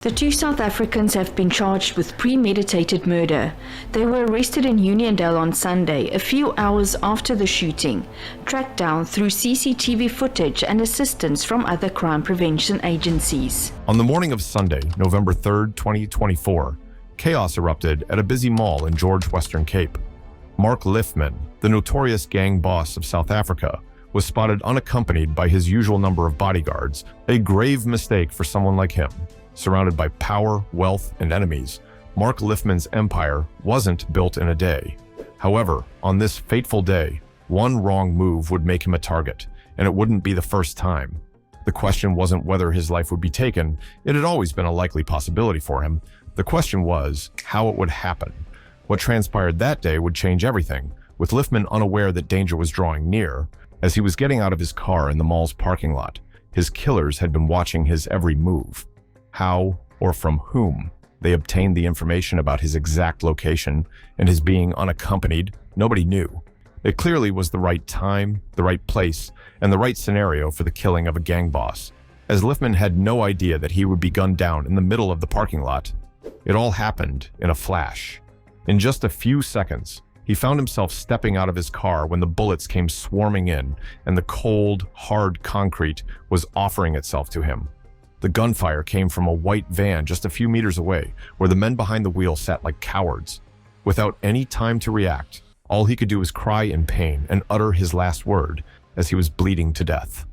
The two South Africans have been charged with premeditated murder. They were arrested in Uniondale on Sunday, a few hours after the shooting, tracked down through CCTV footage and assistance from other crime prevention agencies. On the morning of Sunday, November 3rd, 2024, chaos erupted at a busy mall in George, Western Cape. Mark Lifman, the notorious gang boss of South Africa, was spotted unaccompanied by his usual number of bodyguards, a grave mistake for someone like him. Surrounded by power, wealth, and enemies, Mark Lifman's empire wasn't built in a day. However, on this fateful day, one wrong move would make him a target, and it wouldn't be the first time. The question wasn't whether his life would be taken. It had always been a likely possibility for him. The question was how it would happen. What transpired that day would change everything, with Lifman unaware that danger was drawing near. As he was getting out of his car in the mall's parking lot, his killers had been watching his every move. How, or from whom, they obtained the information about his exact location and his being unaccompanied, nobody knew. It clearly was the right time, the right place, and the right scenario for the killing of a gang boss, as Lifman had no idea that he would be gunned down in the middle of the parking lot. It all happened in a flash. In just a few seconds, he found himself stepping out of his car when the bullets came swarming in and the cold, hard concrete was offering itself to him. The gunfire came from a white van just a few meters away, where the men behind the wheel sat like cowards. Without any time to react, all he could do was cry in pain and utter his last word as he was bleeding to death.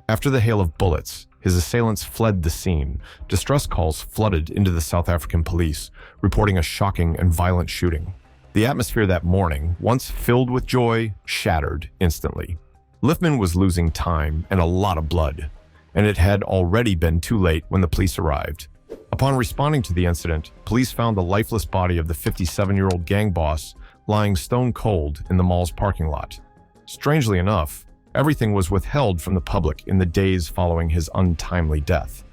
After the hail of bullets, his assailants fled the scene. Distress calls flooded into the South African police, reporting a shocking and violent shooting. The atmosphere that morning, once filled with joy, shattered instantly. Lifman was losing time and a lot of blood, and it had already been too late when the police arrived. Upon responding to the incident, police found the lifeless body of the 57-year-old gang boss lying stone cold in the mall's parking lot. Strangely enough, everything was withheld from the public in the days following his untimely death.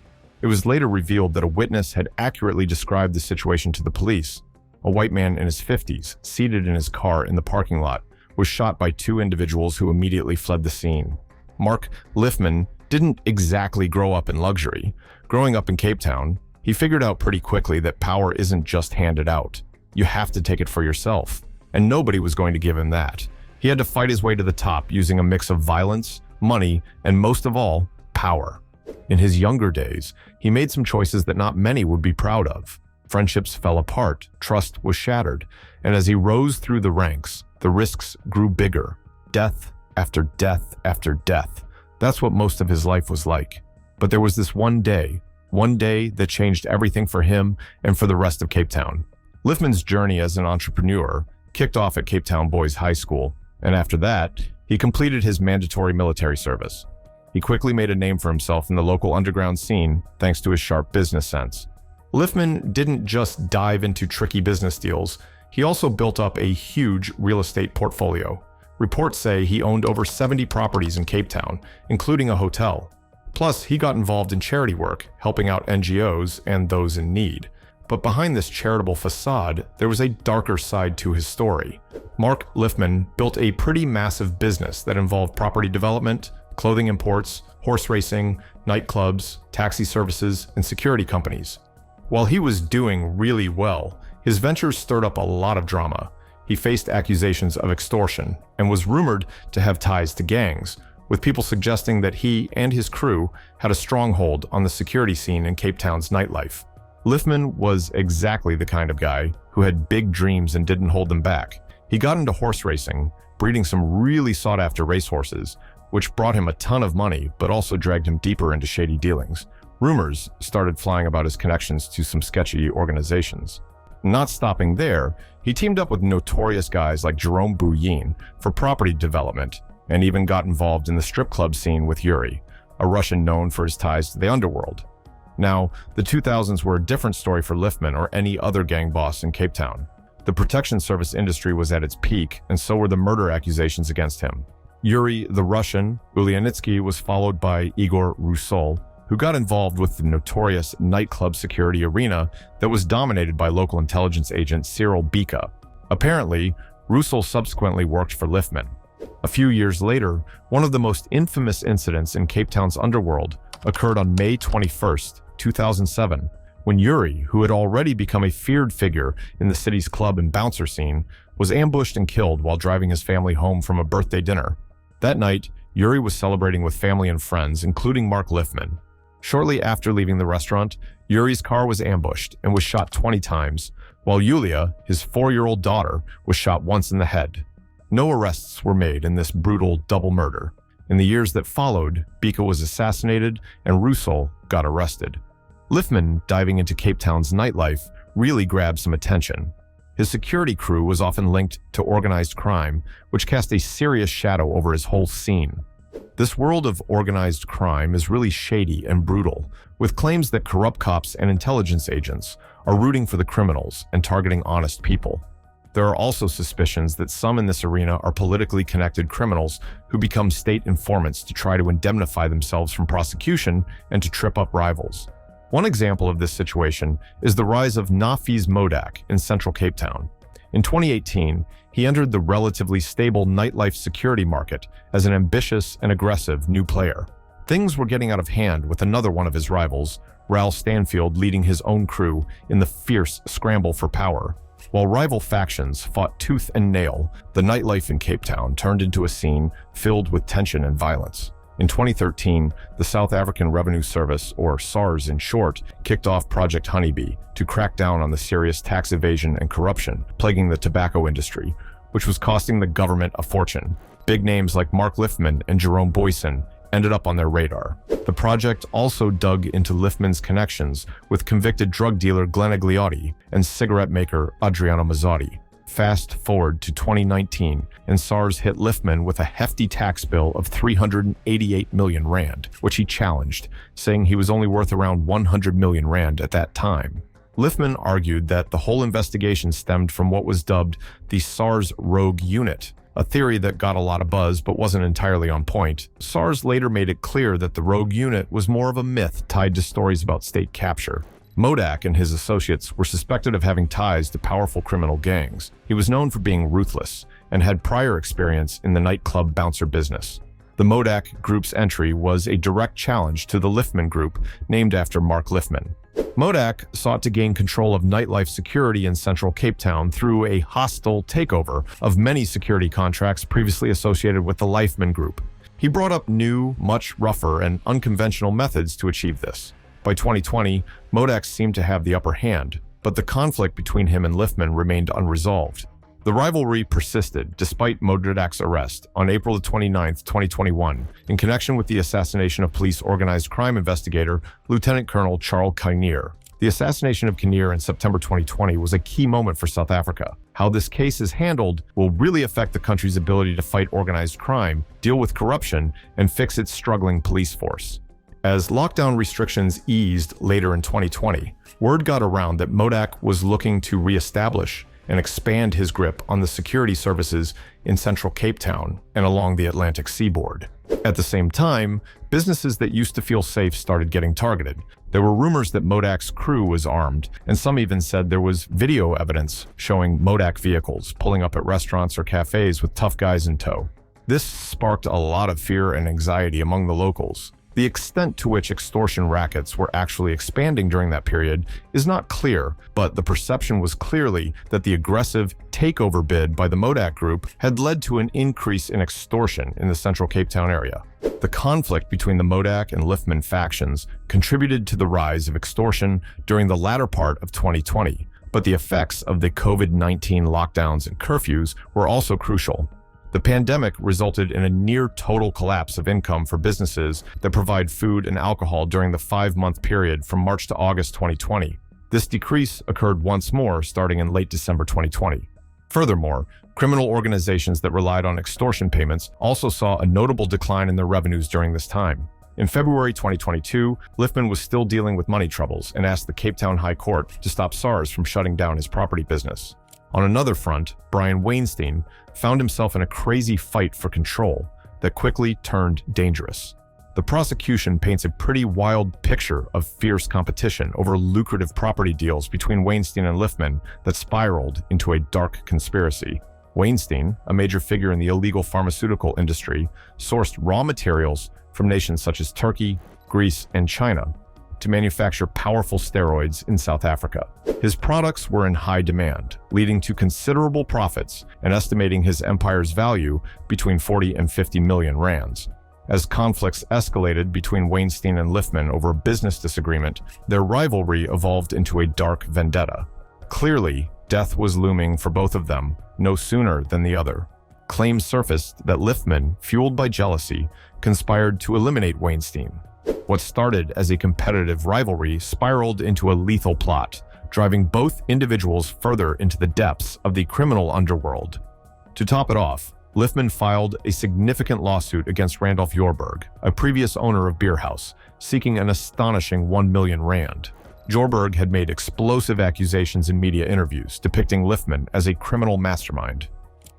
It was later revealed that a witness had accurately described the situation to the police. A white man in his 50s, seated in his car in the parking lot, was shot by two individuals who immediately fled the scene. Mark Lifman didn't exactly grow up in luxury. Growing up in Cape Town, he figured out pretty quickly that power isn't just handed out. You have to take it for yourself, and nobody was going to give him that. He had to fight his way to the top using a mix of violence, money, and most of all, power. In his younger days, he made some choices that not many would be proud of. Friendships fell apart, trust was shattered, and as he rose through the ranks, the risks grew bigger. Death after death after death. That's what most of his life was like. But there was this one day that changed everything for him and for the rest of Cape Town. Lifman's journey as an entrepreneur kicked off at Cape Town Boys High School, and after that, he completed his mandatory military service. He quickly made a name for himself in the local underground scene thanks to his sharp business sense. Lifman didn't just dive into tricky business deals, he also built up a huge real estate portfolio. Reports say he owned over 70 properties in Cape Town, including a hotel. Plus, he got involved in charity work, helping out NGOs and those in need. But behind this charitable facade, there was a darker side to his story. Mark Lifman built a pretty massive business that involved property development, clothing imports, horse racing, nightclubs, taxi services, and security companies. While he was doing really well, his ventures stirred up a lot of drama. He faced accusations of extortion and was rumored to have ties to gangs, with people suggesting that he and his crew had a stronghold on the security scene in Cape Town's nightlife. Lifman was exactly the kind of guy who had big dreams and didn't hold them back. He got into horse racing, breeding some really sought-after racehorses, which brought him a ton of money but also dragged him deeper into shady dealings. Rumors started flying about his connections to some sketchy organizations. Not stopping there, he teamed up with notorious guys like Jerome Bouyin for property development and even got involved in the strip club scene with Yuri, a Russian known for his ties to the underworld. Now, the 2000s were a different story for Lifman or any other gang boss in Cape Town. The protection service industry was at its peak, and so were the murder accusations against him. Yuri, the Russian, Ulyanitsky was followed by Igor Rusol, who got involved with the notorious nightclub security arena that was dominated by local intelligence agent Cyril Bika. Apparently, Rusol subsequently worked for Lifman. A few years later, one of the most infamous incidents in Cape Town's underworld occurred on May 21st, 2007, when Yuri, who had already become a feared figure in the city's club and bouncer scene, was ambushed and killed while driving his family home from a birthday dinner. That night, Yuri was celebrating with family and friends, including Mark Lifman. Shortly after leaving the restaurant, Yuri's car was ambushed and was shot 20 times, while Yulia, his 4-year-old daughter, was shot once in the head. No arrests were made in this brutal double murder. In the years that followed, Bika was assassinated and Rusol got arrested. Lifman diving into Cape Town's nightlife really grabbed some attention. His security crew was often linked to organized crime, which cast a serious shadow over his whole scene. This world of organized crime is really shady and brutal, with claims that corrupt cops and intelligence agents are rooting for the criminals and targeting honest people. There are also suspicions that some in this arena are politically connected criminals who become state informants to try to indemnify themselves from prosecution and to trip up rivals. One example of this situation is the rise of Nafiz Modak in central Cape Town. In 2018, he entered the relatively stable nightlife security market as an ambitious and aggressive new player. Things were getting out of hand with another one of his rivals, Raoul Stanfield, leading his own crew in the fierce scramble for power. While rival factions fought tooth and nail, the nightlife in Cape Town turned into a scene filled with tension and violence. In 2013, the South African Revenue Service, or SARS in short, kicked off Project Honeybee to crack down on the serious tax evasion and corruption plaguing the tobacco industry, which was costing the government a fortune. Big names like Mark Lifman and Jerome Boyson ended up on their radar. The project also dug into Lifman's connections with convicted drug dealer Glenn Agliotti and cigarette maker Adriano Mazzotti. Fast forward to 2019, and SARS hit Lifman with a hefty tax bill of 388 million rand, which he challenged, saying he was only worth around 100 million rand at that time. Lifman argued that the whole investigation stemmed from what was dubbed the SARS Rogue Unit, a theory that got a lot of buzz but wasn't entirely on point. SARS later made it clear that the Rogue Unit was more of a myth tied to stories about state capture. Modak and his associates were suspected of having ties to powerful criminal gangs. He was known for being ruthless and had prior experience in the nightclub bouncer business. The Modak group's entry was a direct challenge to the Lifman group, named after Mark Lifman. Modak sought to gain control of nightlife security in central Cape Town through a hostile takeover of many security contracts previously associated with the Lifman group. He brought up new, much rougher, and unconventional methods to achieve this. By 2020, Modak seemed to have the upper hand, but the conflict between him and Lifman remained unresolved. The rivalry persisted despite Modak's arrest on April 29, 2021, in connection with the assassination of police organized crime investigator Lieutenant Colonel Charles Kinnear. The assassination of Kinnear in September 2020 was a key moment for South Africa. How this case is handled will really affect the country's ability to fight organized crime, deal with corruption, and fix its struggling police force. As lockdown restrictions eased later in 2020, word got around that Modak was looking to reestablish and expand his grip on the security services in central Cape Town and along the Atlantic seaboard. At the same time, businesses that used to feel safe started getting targeted. There were rumors that Modak's crew was armed, and some even said there was video evidence showing Modak vehicles pulling up at restaurants or cafes with tough guys in tow. This sparked a lot of fear and anxiety among the locals. The extent to which extortion rackets were actually expanding during that period is not clear, but the perception was clearly that the aggressive takeover bid by the Modak group had led to an increase in extortion in the central Cape Town area. The conflict between the Modak and Lifman factions contributed to the rise of extortion during the latter part of 2020, but the effects of the COVID-19 lockdowns and curfews were also crucial. The pandemic resulted in a near-total collapse of income for businesses that provide food and alcohol during the 5-month period from March to August 2020. This decrease occurred once more starting in late December 2020. Furthermore, criminal organizations that relied on extortion payments also saw a notable decline in their revenues during this time. In February 2022, Lifman was still dealing with money troubles and asked the Cape Town High Court to stop SARS from shutting down his property business. On another front, Brian Weinstein found himself in a crazy fight for control that quickly turned dangerous. The prosecution paints a pretty wild picture of fierce competition over lucrative property deals between Weinstein and Lifman that spiraled into a dark conspiracy. Weinstein, a major figure in the illegal pharmaceutical industry, sourced raw materials from nations such as Turkey, Greece, and China. to manufacture powerful steroids in South Africa. His products were in high demand, leading to considerable profits and estimating his empire's value between 40 and 50 million rands. As conflicts escalated between Weinstein and Lifman over a business disagreement, their rivalry evolved into a dark vendetta. Clearly, death was looming for both of them no sooner than the other. Claims surfaced that Lifman, fueled by jealousy, conspired to eliminate Weinstein. What started as a competitive rivalry spiraled into a lethal plot, driving both individuals further into the depths of the criminal underworld. To top it off, Lifman filed a significant lawsuit against Randolph Jorberg, a previous owner of Beer House, seeking an astonishing 1 million rand. Jorberg had made explosive accusations in media interviews depicting Lifman as a criminal mastermind.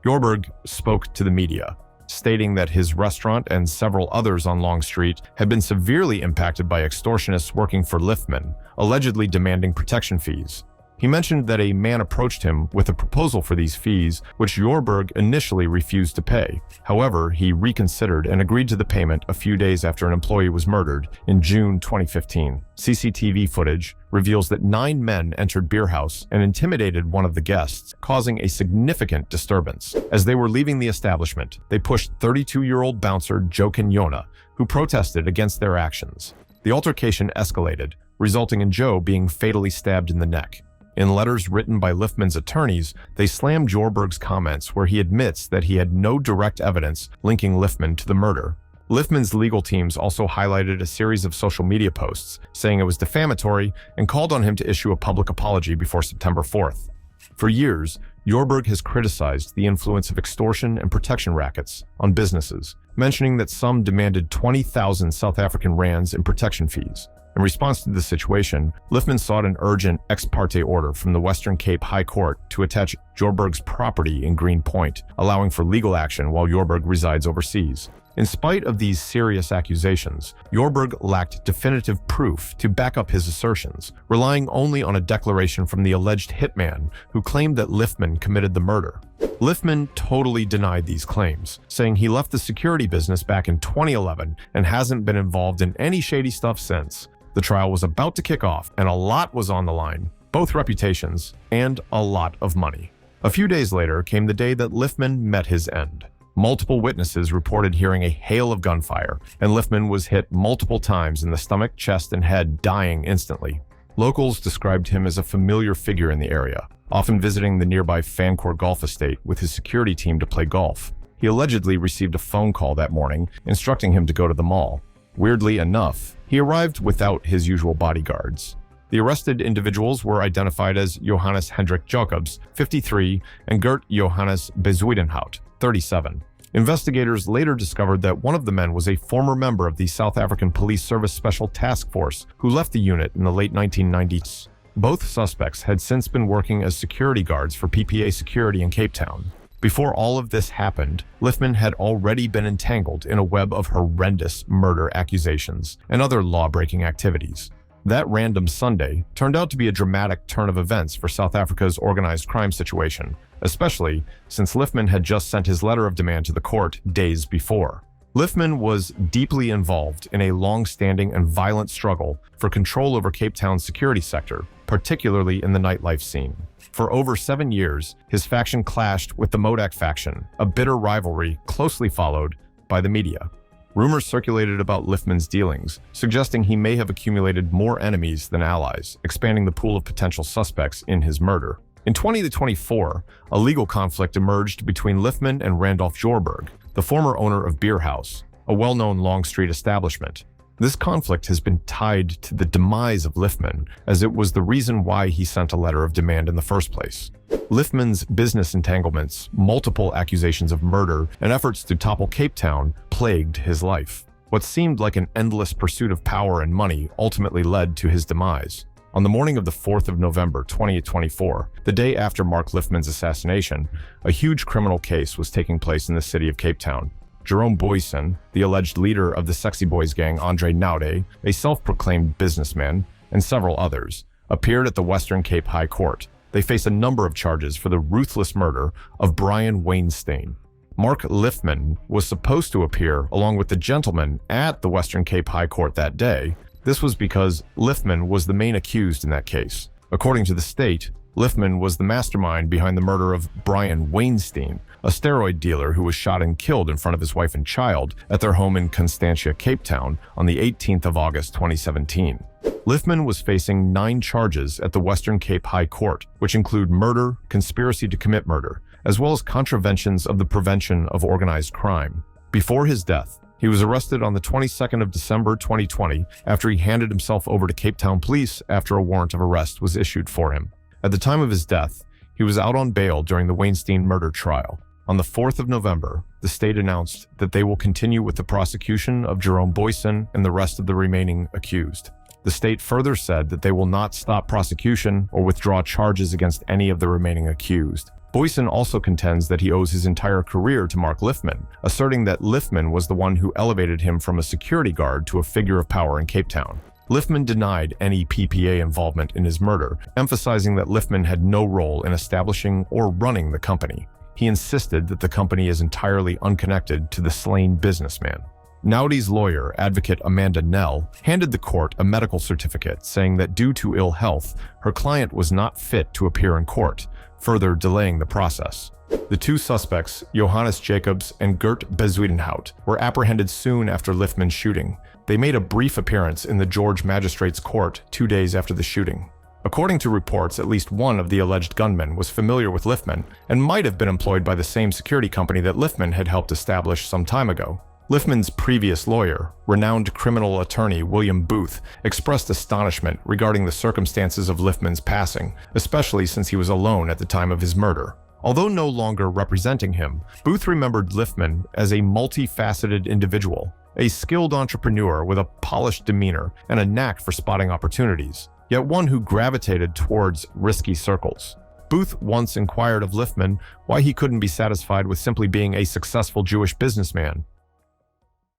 Jorberg spoke to the media, stating that his restaurant and several others on Long Street had been severely impacted by extortionists working for Lifman, allegedly demanding protection fees. He mentioned that a man approached him with a proposal for these fees, which Jorberg initially refused to pay. However, he reconsidered and agreed to the payment a few days after an employee was murdered in June 2015. CCTV footage reveals that 9 men entered Beer House and intimidated one of the guests, causing a significant disturbance. As they were leaving the establishment, they pushed 32-year-old bouncer Joe Kenyona, who protested against their actions. The altercation escalated, resulting in Joe being fatally stabbed in the neck. In letters written by Lifman's attorneys, they slammed Jorberg's comments where he admits that he had no direct evidence linking Lifman to the murder. Lifman's legal teams also highlighted a series of social media posts saying it was defamatory and called on him to issue a public apology before September 4th. For years, Jorberg has criticized the influence of extortion and protection rackets on businesses, mentioning that some demanded 20,000 South African rands in protection fees. In response to the situation, Lifman sought an urgent ex parte order from the Western Cape High Court to attach Jorberg's property in Greenpoint, allowing for legal action while Jorberg resides overseas. In spite of these serious accusations, Jorberg lacked definitive proof to back up his assertions, relying only on a declaration from the alleged hitman who claimed that Lifman committed the murder. Lifman totally denied these claims, saying he left the security business back in 2011 and hasn't been involved in any shady stuff since. The trial was about to kick off, and a lot was on the line, both reputations and a lot of money. A few days later came the day that Lifman met his end. Multiple witnesses reported hearing a hail of gunfire, and Lifman was hit multiple times in the stomach, chest, and head, dying instantly. Locals described him as a familiar figure in the area, often visiting the nearby Fancourt Golf Estate with his security team to play golf. He allegedly received a phone call that morning instructing him to go to the mall. Weirdly enough, he arrived without his usual bodyguards. The arrested individuals were identified as Johannes Hendrik Jacobs, 53, and Gert Johannes Bezuidenhout, 37. Investigators later discovered that one of the men was a former member of the South African Police Service Special Task Force who left the unit in the late 1990s. Both suspects had since been working as security guards for PPA Security in Cape Town. Before all of this happened, Lifman had already been entangled in a web of horrendous murder accusations and other law-breaking activities. That random Sunday turned out to be a dramatic turn of events for South Africa's organized crime situation, especially since Lifman had just sent his letter of demand to the court days before. Lifman was deeply involved in a long-standing and violent struggle for control over Cape Town's security sector, particularly in the nightlife scene. For over 7 years, his faction clashed with the Modak faction, a bitter rivalry closely followed by the media. Rumors circulated about Lifman's dealings, suggesting he may have accumulated more enemies than allies, expanding the pool of potential suspects in his murder. In 2024, a legal conflict emerged between Lifman and Randolph Jorberg, the former owner of Beer House, a well-known Long Street establishment. This conflict has been tied to the demise of Lifman, as it was the reason why he sent a letter of demand in the first place. Lifman's business entanglements, multiple accusations of murder, and efforts to topple Cape Town plagued his life. What seemed like an endless pursuit of power and money ultimately led to his demise. On the morning of the 4th of November 2024, the day after Mark Lifman's assassination, a huge criminal case was taking place in the city of Cape Town. Jerome Boyson, the alleged leader of the Sexy Boys gang Andre Naude, a self-proclaimed businessman, and several others, appeared at the Western Cape High Court. They face a number of charges for the ruthless murder of Brian Weinstein. Mark Lifman was supposed to appear along with the gentleman at the Western Cape High Court that day. This was because Lifman was the main accused in that case. According to the state, Lifman was the mastermind behind the murder of Brian Weinstein, a steroid dealer who was shot and killed in front of his wife and child at their home in Constantia, Cape Town on the 18th of August 2017. Lifman was facing 9 charges at the Western Cape High Court, which include murder, conspiracy to commit murder, as well as contraventions of the Prevention of Organized Crime. Before his death, he was arrested on the 22nd of December 2020 after he handed himself over to Cape Town police after a warrant of arrest was issued for him. At the time of his death, he was out on bail during the Weinstein murder trial. On the 4th of November, the state announced that they will continue with the prosecution of Jerome Boyson and the rest of the remaining accused. The state further said that they will not stop prosecution or withdraw charges against any of the remaining accused. Boyson also contends that he owes his entire career to Mark Lifman, asserting that Lifman was the one who elevated him from a security guard to a figure of power in Cape Town. Lifman denied any PPA involvement in his murder, emphasizing that Lifman had no role in establishing or running the company. He insisted that the company is entirely unconnected to the slain businessman. Naughty's lawyer, advocate Amanda Nell, handed the court a medical certificate saying that due to ill health, her client was not fit to appear in court, further delaying the process. The 2 suspects, Johannes Jacobs and Gert Bezuidenhout, were apprehended soon after Lifman's shooting. They made a brief appearance in the George Magistrates Court 2 days after the shooting. According to reports, at least one of the alleged gunmen was familiar with Lifman and might have been employed by the same security company that Lifman had helped establish some time ago. Lifman's previous lawyer, renowned criminal attorney William Booth, expressed astonishment regarding the circumstances of Lifman's passing, especially since he was alone at the time of his murder. Although no longer representing him, Booth remembered Lifman as a multifaceted individual, a skilled entrepreneur with a polished demeanor and a knack for spotting opportunities, yet one who gravitated towards risky circles. Booth once inquired of Lifman why he couldn't be satisfied with simply being a successful Jewish businessman.